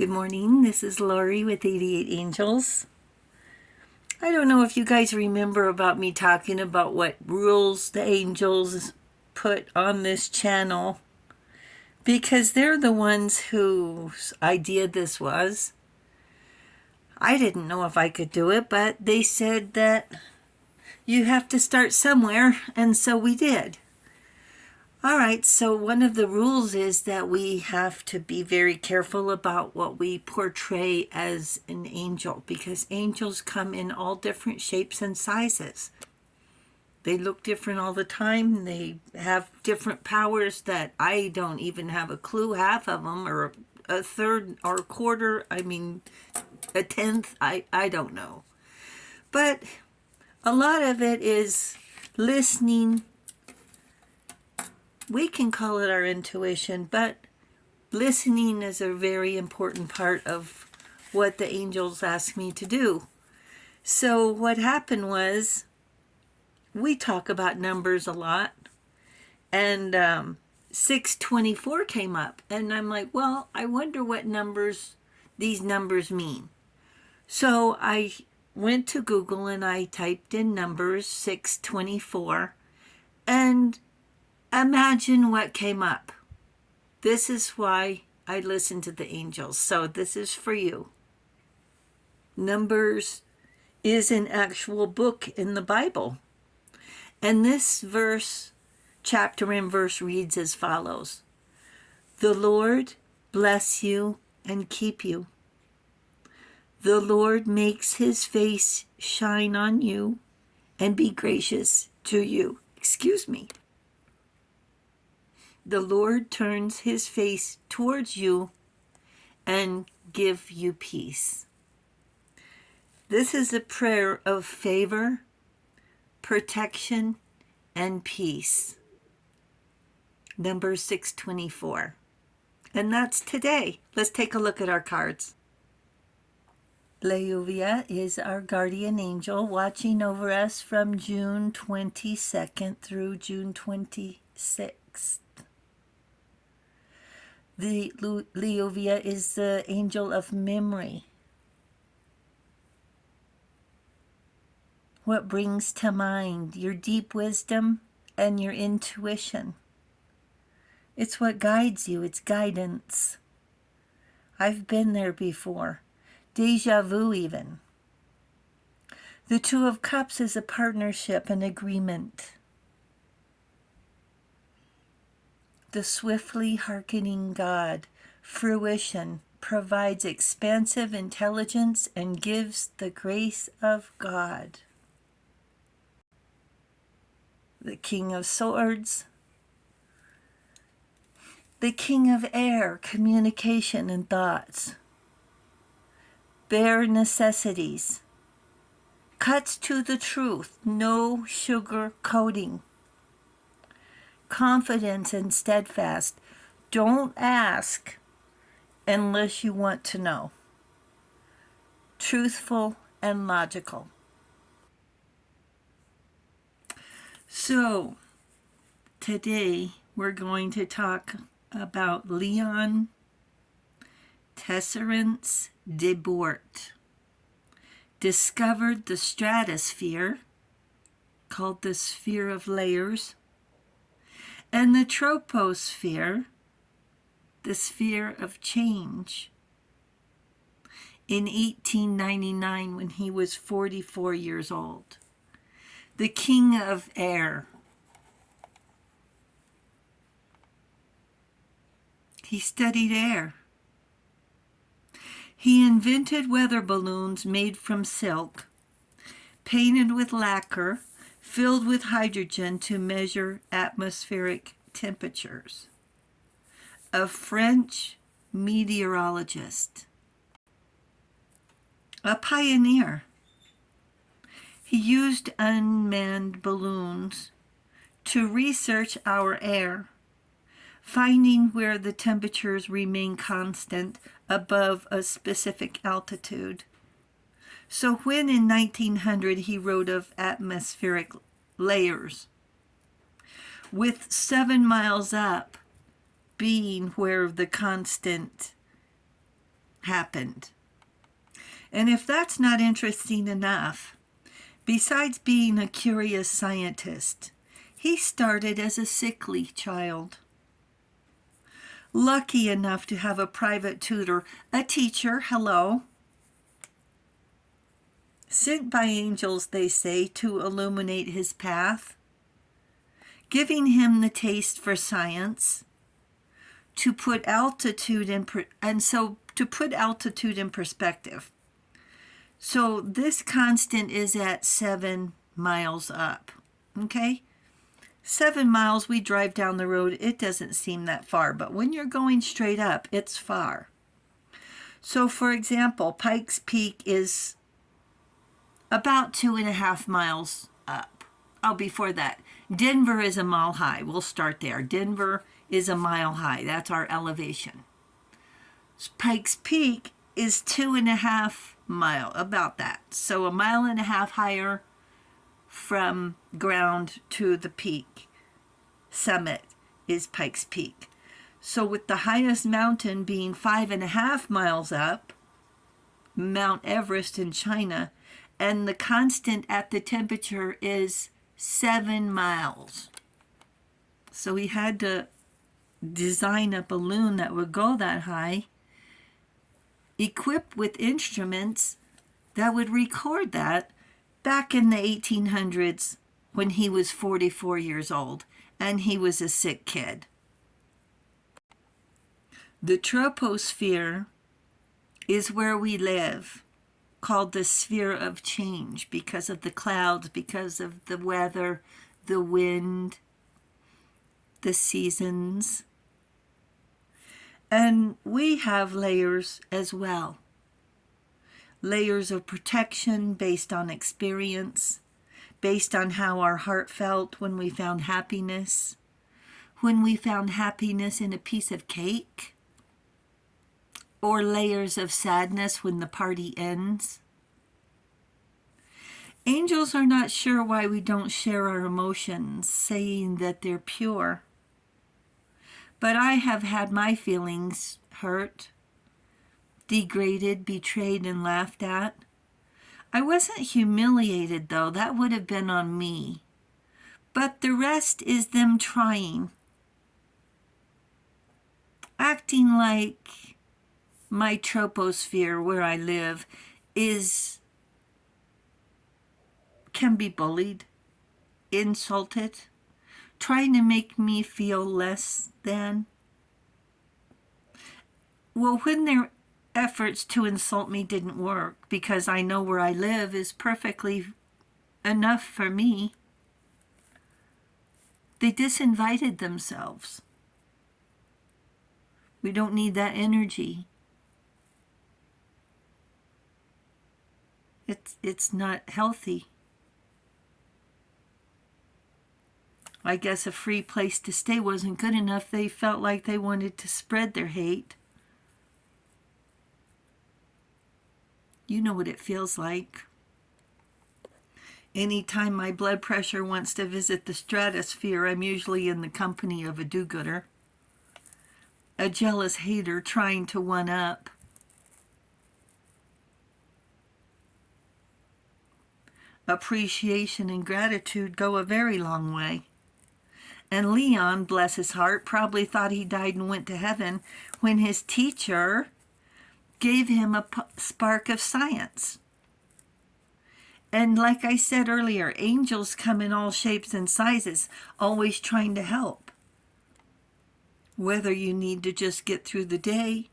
Good morning, this is Lori with 88 Angels. I don't know if you guys remember about me talking about what rules the angels put on this channel, because they're the ones whose idea this was. I didn't know if I could do it, but they said that you have to start somewhere, and so we did. All right, so one of the rules is that we have to be very careful about what we portray as an angel, because angels come in all different shapes and sizes. They look different all the time. They have different powers that I don't even have a clue, half of them, or a third or a quarter, a tenth, I don't know. But a lot of it is listening. We can call it our intuition, but listening is a very important part of what the angels asked me to do. So what happened was, we talk about numbers a lot, and 624 came up, and I'm like, well, I wonder what these numbers mean. So I went to Google and I typed in numbers 624, and imagine what came up. This is why I listen to the angels. So this is for you. Numbers is an actual book in the Bible. And this chapter and verse reads as follows. The Lord bless you and keep you. The Lord makes his face shine on you and be gracious to you. The Lord turns his face towards you and give you peace. This is a prayer of favor, protection, and peace. Number 624. And that's today. Let's take a look at our cards. Leuvia is our guardian angel watching over us from June 22nd through June 26th. The Leuvia is the angel of memory. What brings to mind your deep wisdom and your intuition. It's what guides you, it's guidance. I've been there before. Deja vu even. The Two of Cups is a partnership, an agreement. The swiftly hearkening God, fruition, provides expansive intelligence and gives the grace of God. The King of Swords, the King of Air, communication and thoughts. Bare necessities, cuts to the truth, no sugar coating. Confidence and steadfast. Don't ask unless you want to know. Truthful and logical. So, today we're going to talk about Leon Teisserenc de Bort. Discovered the stratosphere, called the sphere of layers, and the troposphere, the sphere of change, in 1899 when he was 44 years old. The King of Air. He studied air. He invented weather balloons made from silk, painted with lacquer, filled with hydrogen to measure atmospheric temperatures. A French meteorologist. A pioneer. He used unmanned balloons to research our air, finding where the temperatures remain constant above a specific altitude. So when in 1900 he wrote of atmospheric layers, with 7 miles up being where the constant happened. And if that's not interesting enough, besides being a curious scientist, he started as a sickly child. Lucky enough to have a private tutor, a teacher, hello, sent by angels, they say, to illuminate his path, giving him the taste for science, to put altitude in perspective. So this constant is at 7 miles up. Okay? 7 miles, we drive down the road, it doesn't seem that far, but when you're going straight up, it's far. So for example, Pikes Peak is about 2.5 miles up. Oh, before that, Denver is a mile high. We'll start there. Denver is a mile high. That's our elevation. Pikes Peak is 2.5 miles, about that. So 1.5 miles higher from ground to the peak. Summit is Pikes Peak. So with the highest mountain being 5.5 miles up, Mount Everest in China, and the constant at the temperature is 7 miles. So he had to design a balloon that would go that high, equipped with instruments that would record that back in the 1800s when he was 44 years old and he was a sick kid. The troposphere is where we live, called the sphere of change because of the clouds, because of the weather, the wind, the seasons. And we have layers as well. Layers of protection based on experience, based on how our heart felt when we found happiness, when we found happiness in a piece of cake, or layers of sadness when the party ends. Angels are not sure why we don't share our emotions, saying that they're pure. But I have had my feelings hurt, degraded, betrayed, and laughed at. I wasn't humiliated, though. That would have been on me. But the rest is them trying. Acting like my troposphere, where I live, can be bullied, insulted, trying to make me feel less than. Well, when their efforts to insult me didn't work, because I know where I live is perfectly enough for me, they disinvited themselves. We don't need that energy. It's not healthy. I guess a free place to stay wasn't good enough. They felt like they wanted to spread their hate. You know what it feels like. Anytime my blood pressure wants to visit the stratosphere, I'm usually in the company of a do-gooder, a jealous hater trying to one-up. Appreciation and gratitude go a very long way. And Leon, bless his heart, probably thought he died and went to heaven when his teacher gave him a spark of science. And like I said earlier, angels come in all shapes and sizes, always trying to help. Whether you need to just get through the day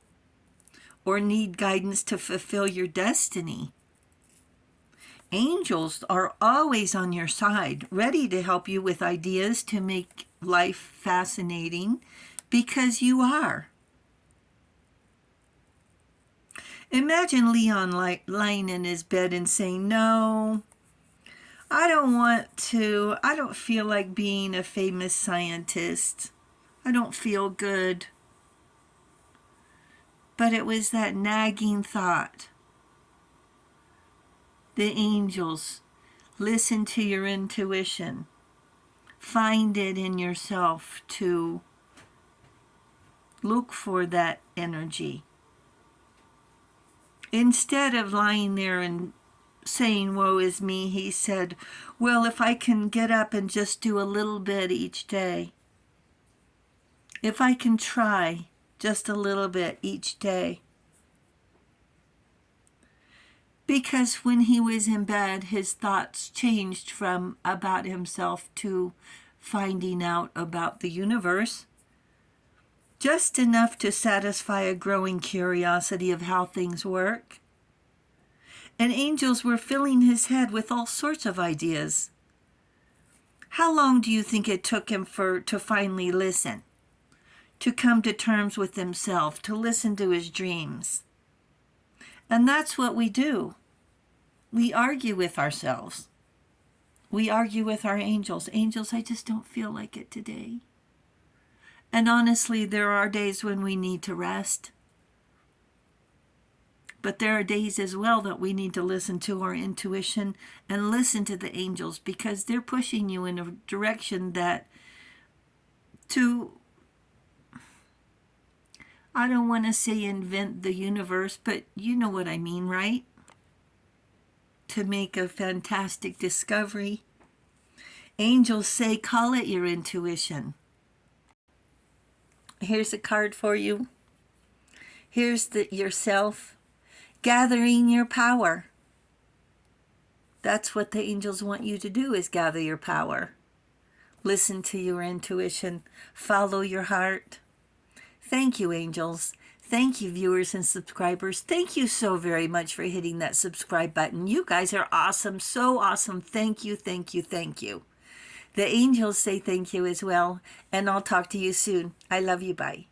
or need guidance to fulfill your destiny, angels are always on your side, ready to help you with ideas to make life fascinating, because you are. Imagine Leon lying in his bed and saying, "No, I don't feel like being a famous scientist. I don't feel good." But it was that nagging thought. The angels, listen to your intuition. Find it in yourself to look for that energy. Instead of lying there and saying, woe is me, he said, well, if I can get up and just do a little bit each day, if I can try just a little bit each day. Because when he was in bed, his thoughts changed from about himself to finding out about the universe. Just enough to satisfy a growing curiosity of how things work. And angels were filling his head with all sorts of ideas. How long do you think it took him to finally listen? To come to terms with himself, to listen to his dreams? And that's what we do. We argue with ourselves. We argue with our angels. Angels, I just don't feel like it today. And honestly, there are days when we need to rest. But there are days as well that we need to listen to our intuition and listen to the angels, because they're pushing you in a direction that I don't want to say invent the universe, but you know what I mean, right? To make a fantastic discovery. Angels say, call it your intuition. Here's a card for you. Here's yourself gathering your power. That's what the angels want you to do, is gather your power. Listen to your intuition. Follow your heart. Thank you, angels. Thank you, viewers and subscribers. Thank you so very much for hitting that subscribe button. You guys are awesome. So awesome. Thank you, thank you, thank you. The angels say thank you as well. And I'll talk to you soon. I love you. Bye.